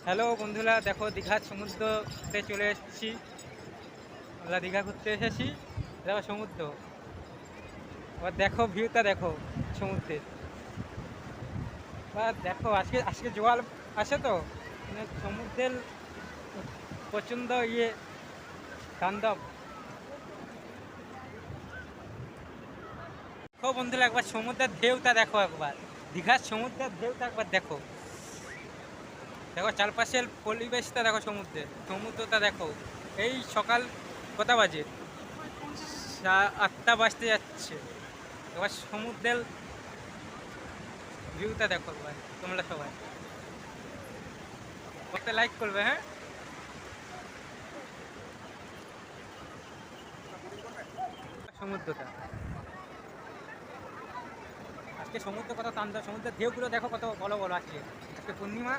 Hello বন্ধুরা, দেখো দীঘার সমুদ্রতে চলে এসেছি। আমরা দীঘা ঘুরতে এসেছি। দেখো সমুদ্র, এবার দেখো ভিউটা দেখো সমুদ্রের। এবার দেখো আজকে আজকে জোয়ার আসে তো, মানে সমুদ্রের প্রচণ্ড তাণ্ডব। দেখো বন্ধুরা, একবার সমুদ্রের ঢেউটা দেখো, একবার দীঘার সমুদ্রের ঢেউটা একবার দেখো। দেখো চারপাশের পরিবেশটা দেখো, সমুদ্রটা দেখো। এই সকাল কটা বাজে? 8টা বাজতে যাচ্ছে। এবার সমুদ্রের ভিউটা দেখো একবার তোমরা সবাই। একটা লাইক করবে, হ্যাঁ। সমুদ্রটা আজকে সমুদ্র কত শান্ত, সমুদ্রের ঢেউগুলো দেখো কত বড় বড় আছে। আজকে পূর্ণিমা,